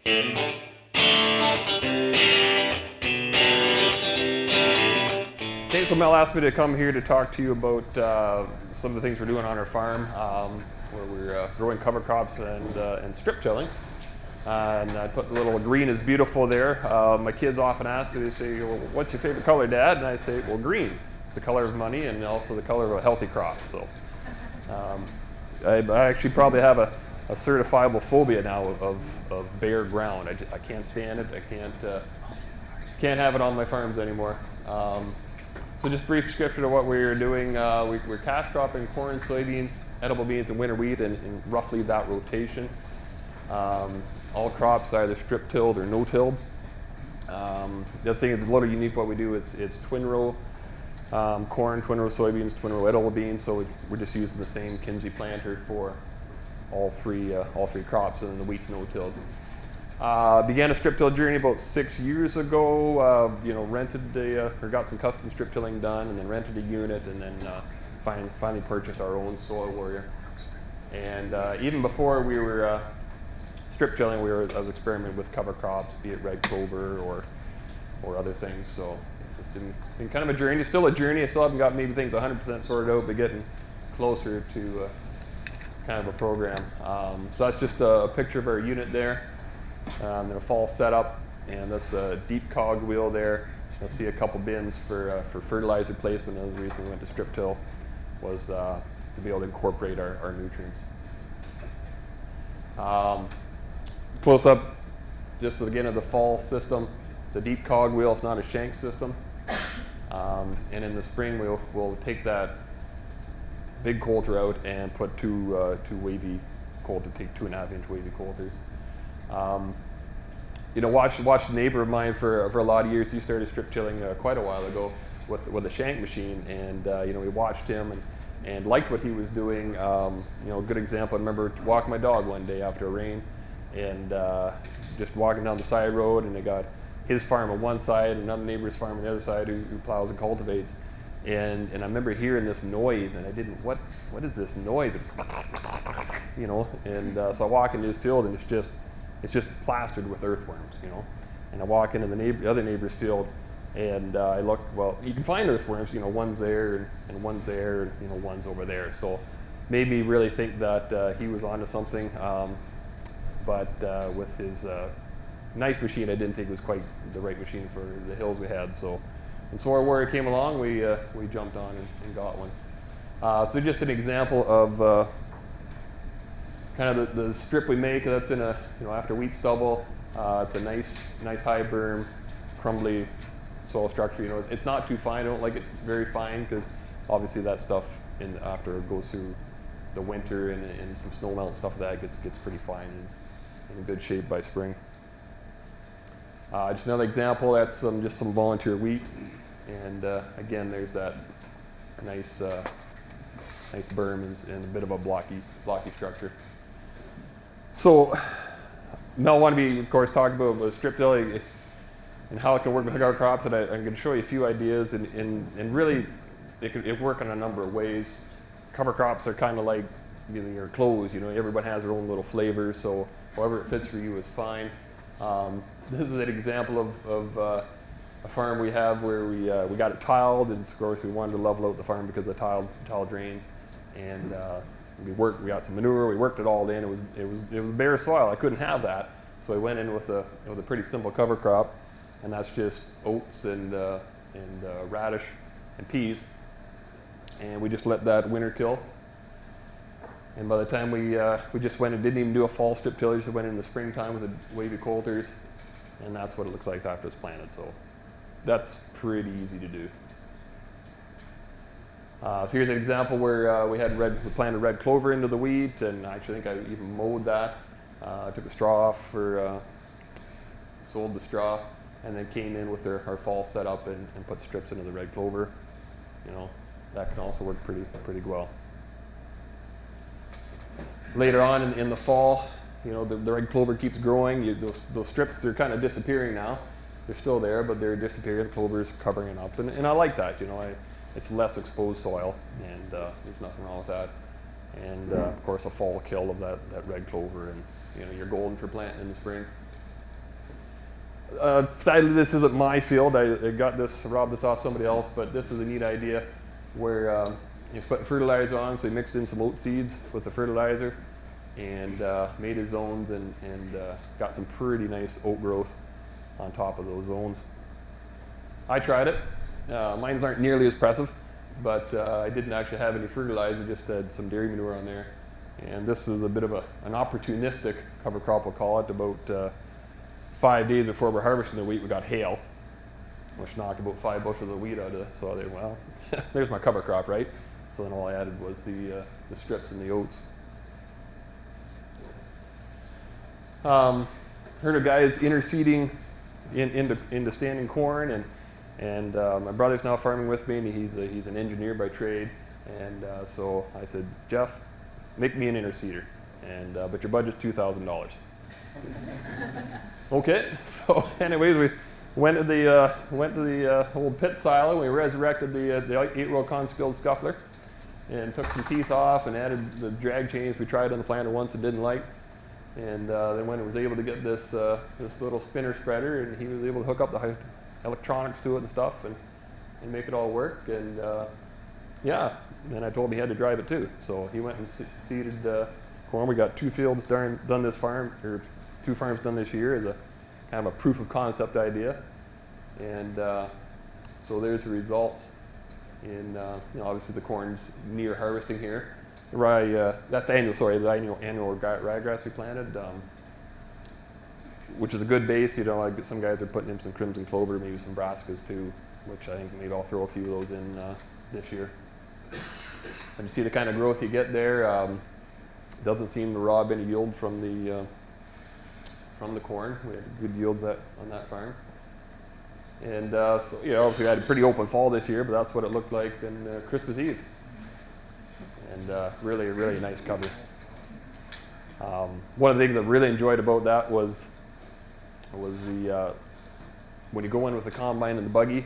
Okay, so Mel asked me to come here to talk to you about some of the things we're doing on our farm, where we're growing cover crops and strip tilling. And I put the little green is beautiful there. My kids often ask me, they say, well, what's your favorite color, Dad? And I say, well, green. It's the color of money and also the color of a healthy crop. So I actually probably have a certifiable phobia now of bare ground. I can't stand it. I can't have it on my farms anymore. So just brief description of what we're doing. We're cash cropping corn, soybeans, edible beans, and winter wheat in roughly that rotation. All crops are either strip tilled or no tilled. The other thing is a little unique what we do, it's twin row corn, twin row soybeans, twin row edible beans, so we're just using the same Kinsey planter for all three crops, and then the wheat's no tilled. Began a strip till journey about 6 years ago. Rented or got some custom strip tilling done, and then rented a unit, and then finally purchased our own Soil Warrior. And even before we were strip tilling, I was experimenting with cover crops, be it red clover or other things. So it's been kind of a journey. It's still a journey. I still haven't got maybe things 100% sorted out, but getting closer to kind of a program. So that's just a picture of our unit there. And a fall setup, and that's a deep cog wheel there. You'll see a couple bins for fertilizer placement. Another reason we went to strip till was to be able to incorporate our nutrients. Close up, just again of the fall system. It's a deep cog wheel. It's not a shank system. And in the spring, we'll take that big coulter out and put two wavy coulter, take 2.5-inch wavy coulters. Watched a neighbor of mine for a lot of years. He started strip tilling quite a while ago with a shank machine, and we watched him and liked what he was doing. Good example. I remember walking my dog one day after a rain, and just walking down the side road, and they got his farm on one side and another neighbor's farm on the other side who plows and cultivates. And I remember hearing this noise, and I didn't. What is this noise? So I walk into his field, and it's just plastered with earthworms, And I walk into the other neighbor's field, and I look. Well, you can find earthworms, one's there and one's there, and one's over there. So made me really think that he was onto something. But with his knife machine, I didn't think it was quite the right machine for the hills we had. So when Soil Warrior came along, we jumped on and got one. So just an example of kind of the strip we make. That's in after wheat stubble. It's a nice high berm, crumbly soil structure. It's not too fine. I don't like it very fine because obviously that stuff after it goes through the winter and some snow melt and stuff like that gets pretty fine and is in good shape by spring. Just another example. That's just some volunteer wheat, and again there's that nice berm and a bit of a blocky structure. So Mel wanted me, of course, talk about strip tilling and how it can work with cover crops, and I'm going to show you a few ideas, and really it work in a number of ways. Cover crops are kind of like your clothes, everyone has their own little flavors, so however it fits for you is fine. This is an example of a farm we have where we got it tiled, and of course we wanted to level out the farm because the tile drains, and we got some manure, we worked it all in. It was bare soil. I couldn't have that, so I went in with a pretty simple cover crop, and that's just oats and radish and peas, and we just let that winter kill. And by the time we just went and didn't even do a fall strip tillage, just went in the springtime with the wavy coulters, and that's what it looks like after it's planted. So that's pretty easy to do. So here's an example where we planted red clover into the wheat, and I actually think I even mowed that. I took the straw off sold the straw, and then came in with our fall setup and put strips into the red clover. That can also work pretty well. Later on in the fall, the red clover keeps growing. Those strips, they're kind of disappearing now. They're still there, but they're disappearing. The clover is covering it up, and I like that. It's less exposed soil, and there's nothing wrong with that. And of course, a fall kill of that red clover, and you're golden for planting in the spring. Sadly, this isn't my field. I robbed this off somebody else, but this is a neat idea where he's putting fertilizer on, so he mixed in some oat seeds with the fertilizer and made his zones and got some pretty nice oat growth on top of those zones. I tried it. Mines aren't nearly as impressive, but I didn't actually have any fertilizer, just had some dairy manure on there. And this is a bit of an opportunistic cover crop, we'll call it. About 5 days before we're harvesting the wheat, we got hail, which knocked about 5 bushels of wheat out of it. So well, there's my cover crop, right? So then all I added was the strips and the oats. Heard of guys interseeding into standing corn, and my brother's now farming with me, and he's an engineer by trade. And so I said, Jeff, make me an interseeder, and but your budget's $2,000. Okay. So anyways, we went to the old pit silo. We resurrected the 8-row Conskilled scuffler, and took some teeth off and added the drag chains we tried on the planter once and didn't like. And then when it was able to get this little spinner spreader, and he was able to hook up the electronics to it and stuff, and make it all work. And yeah, and I told him he had to drive it too. So he went and seeded corn. We got 2 fields done this farm, or 2 farms done this year as a kind of a proof of concept idea. And so there's the results. In obviously the corn's near harvesting here. The rye, that's annual. Sorry, the annual ryegrass we planted, which is a good base. Like some guys are putting in some crimson clover, maybe some brassicas too, which I think maybe I'll throw a few of those in this year. And you see the kind of growth you get there. Doesn't seem to rob any yield from the corn. We had good yields on that farm. And so obviously we had a pretty open fall this year, but that's what it looked like on Christmas Eve. And really, really nice cover. One of the things I really enjoyed about that was the when you go in with the combine and the buggy,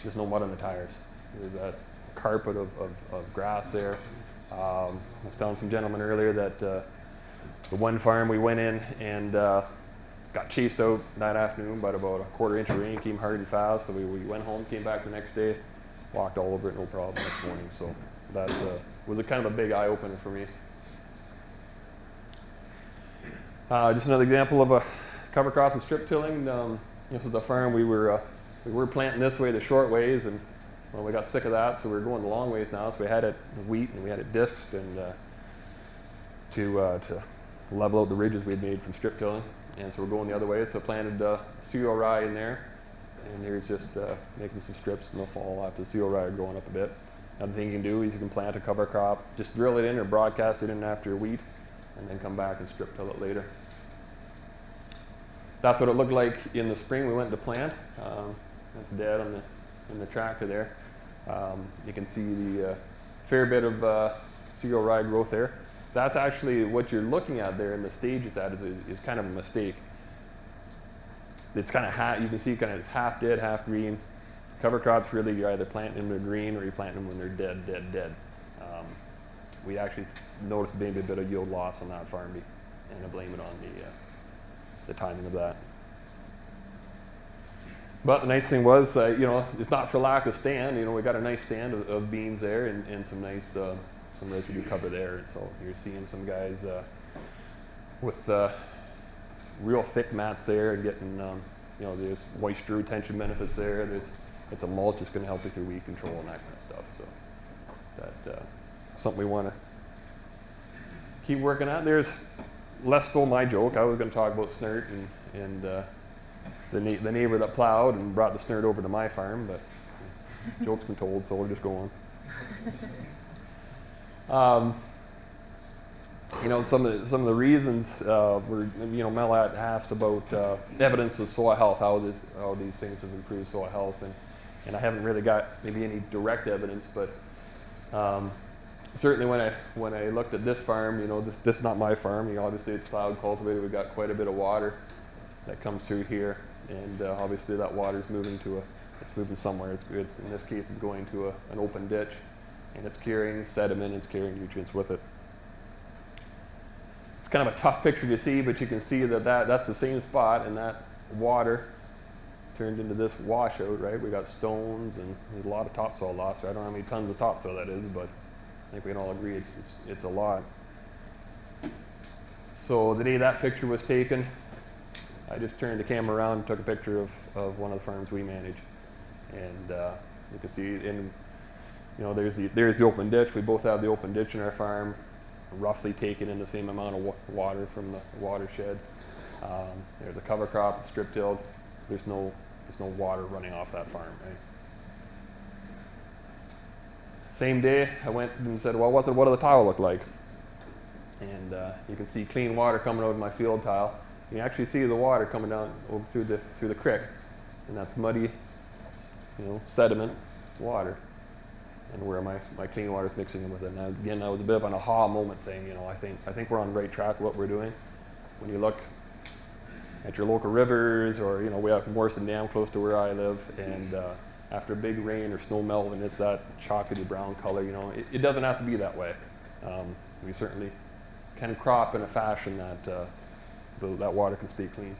there's no mud on the tires. There's that carpet of grass there. I was telling some gentlemen earlier that the one farm we went in and got chased out that afternoon by about a 1/4 inch of rain, came hard and fast. So we went home, came back the next day, walked all over it, no problem next morning. So that was a kind of a big eye opener for me. Just another example of a cover crop and strip tilling. This was a farm we were planting this way, the short ways, and well, we got sick of that, so we were going the long ways now. So we had it wheat and we had it disked, and to level out the ridges we had made from strip tilling. And so we're going the other way. So I planted cereal rye in there, and here's just making some strips, and they'll fall after the cereal rye growing up a bit. Another thing you can do is you can plant a cover crop, just drill it in or broadcast it in after wheat, and then come back and strip till it later. That's what it looked like in the spring. We went to plant. That's dead in the tractor there. You can see the fair bit of cereal rye growth there. That's actually what you're looking at there in the stage it's at is kind of a mistake. It's kind of you can see kind of it's half dead, half green. Cover crops, really, you're either planting them when they're green or you plant them when they're dead. We actually noticed maybe a bit of yield loss on that farm, and I blame it on the timing of that. But the nice thing was, it's not for lack of stand. We got a nice stand of beans there and some nice some residue cover there. And so you're seeing some guys with real thick mats there and getting, there's moisture retention benefits there. It's a mulch that's going to help with your weed control and that kind of stuff. So that's something we want to keep working at. Les stole my joke. I was going to talk about snert and the neighbor that plowed and brought the snert over to my farm, but joke's been told, so we'll just go on. Some of the reasons were, Mel had asked about evidence of soil health, how these things have improved soil health, and I haven't really got maybe any direct evidence, but certainly when I looked at this farm, this is not my farm. Obviously it's plowed, cultivated. We've got quite a bit of water that comes through here, and obviously that water is moving it's moving somewhere. It's in this case it's going to an open ditch, and it's carrying sediment, it's carrying nutrients with it. It's kind of a tough picture to see, but you can see that's the same spot, and that water turned into this washout, right? We got stones and there's a lot of topsoil loss. I don't know how many tons of topsoil that is, but I think we can all agree it's a lot. So the day that picture was taken, I just turned the camera around and took a picture of one of the farms we manage. And you can see there's the open ditch. We both have the open ditch in our farm, roughly taken in the same amount of water from the watershed. There's a cover crop, strip tilled. There's no water running off that farm, right? Same day, I went and said, well, what do the tile look like? And you can see clean water coming out of my field tile. You can actually see the water coming down over through the creek, and that's muddy, sediment water, and where my clean water is mixing in with it. And again, that was a bit of an aha moment, saying, I think we're on the right track with what we're doing. When you look at your local rivers, or we have Morrison Dam close to where I live, and after a big rain or snow melt, and it's that chocolatey brown color, it doesn't have to be that way. We certainly can crop in a fashion that that water can stay clean.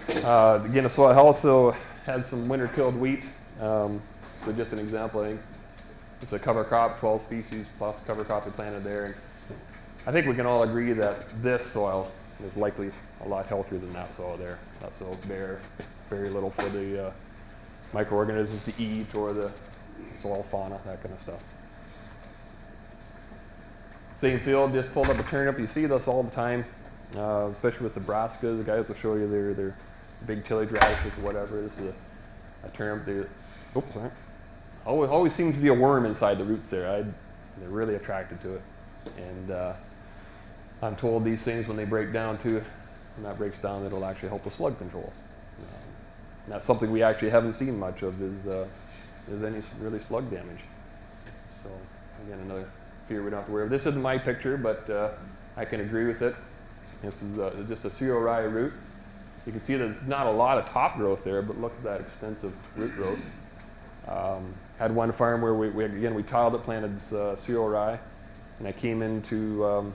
Again, the soil health though has some winter-killed wheat. So just an example, I think it's a cover crop, 12 species plus cover crop we planted there. And I think we can all agree that this soil is likely a lot healthier than that soil there. That soil's bare, very little for the microorganisms to eat, or the soil fauna, that kind of stuff. Same field, just pulled up a turnip. You see this all the time, especially with the brassicas. The guys will show you their big tillage radishes or whatever. This is a turnip. Oops, sorry. Always seems to be a worm inside the roots there. They're really attracted to it. And I'm told these things, when they break down too, when that breaks down, it'll actually help with slug control. And that's something we actually haven't seen much of, is any really slug damage. So again, another fear we don't have to worry about. This isn't my picture, but I can agree with it. This is just a cereal rye root. You can see that there's not a lot of top growth there, but look at that extensive root growth. Had one farm where we tiled it, planted cereal rye, and I came into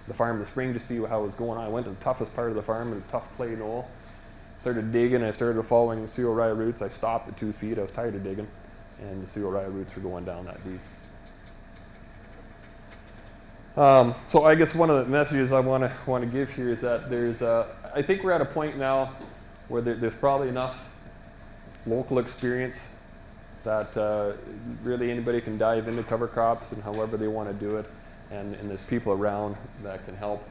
the farm in the spring to see how it was going on. I went to the toughest part of the farm, in a tough clay knoll. Started digging. I started following the cereal rye roots. I stopped at 2 feet. I was tired of digging, and the cereal rye roots were going down that deep. So I guess one of the messages I want to give here is that I think we're at a point now where there's probably enough local experience that really anybody can dive into cover crops and however they want to do it, and there's people around that can help.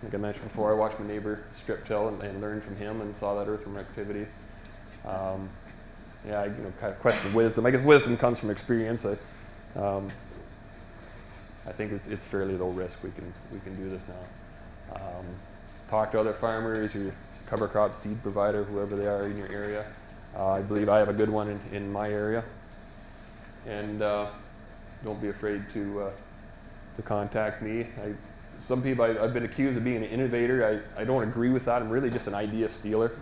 Like I mentioned before, I watched my neighbor strip till and learned from him and saw that earthworm activity. I kind of question wisdom. I guess wisdom comes from experience. I think it's fairly low risk. We can do this now. Talk to other farmers, your cover crop seed provider, whoever they are in your area. I believe I have a good one in my area. And don't be afraid to contact me. Some people, I've been accused of being an innovator. I don't agree with that. I'm really just an idea stealer.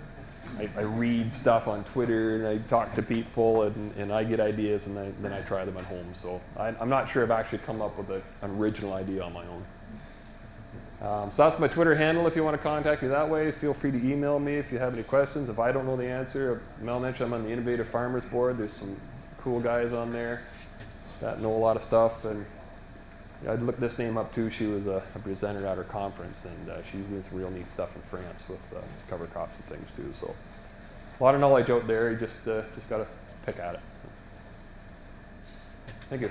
I read stuff on Twitter and I talk to people and I get ideas and then I try them at home. So I'm not sure I've actually come up with an original idea on my own. So that's my Twitter handle. If you want to contact me that way, feel free to email me if you have any questions. If I don't know the answer, Mel mentioned I'm on the Innovative Farmers Board. There's some cool guys on there that know a lot of stuff. And I'd look this name up too. She was a presenter at her conference, and she's doing some real neat stuff in France with cover crops and things too. So a lot of knowledge out there. You just got to pick at it. Thank you.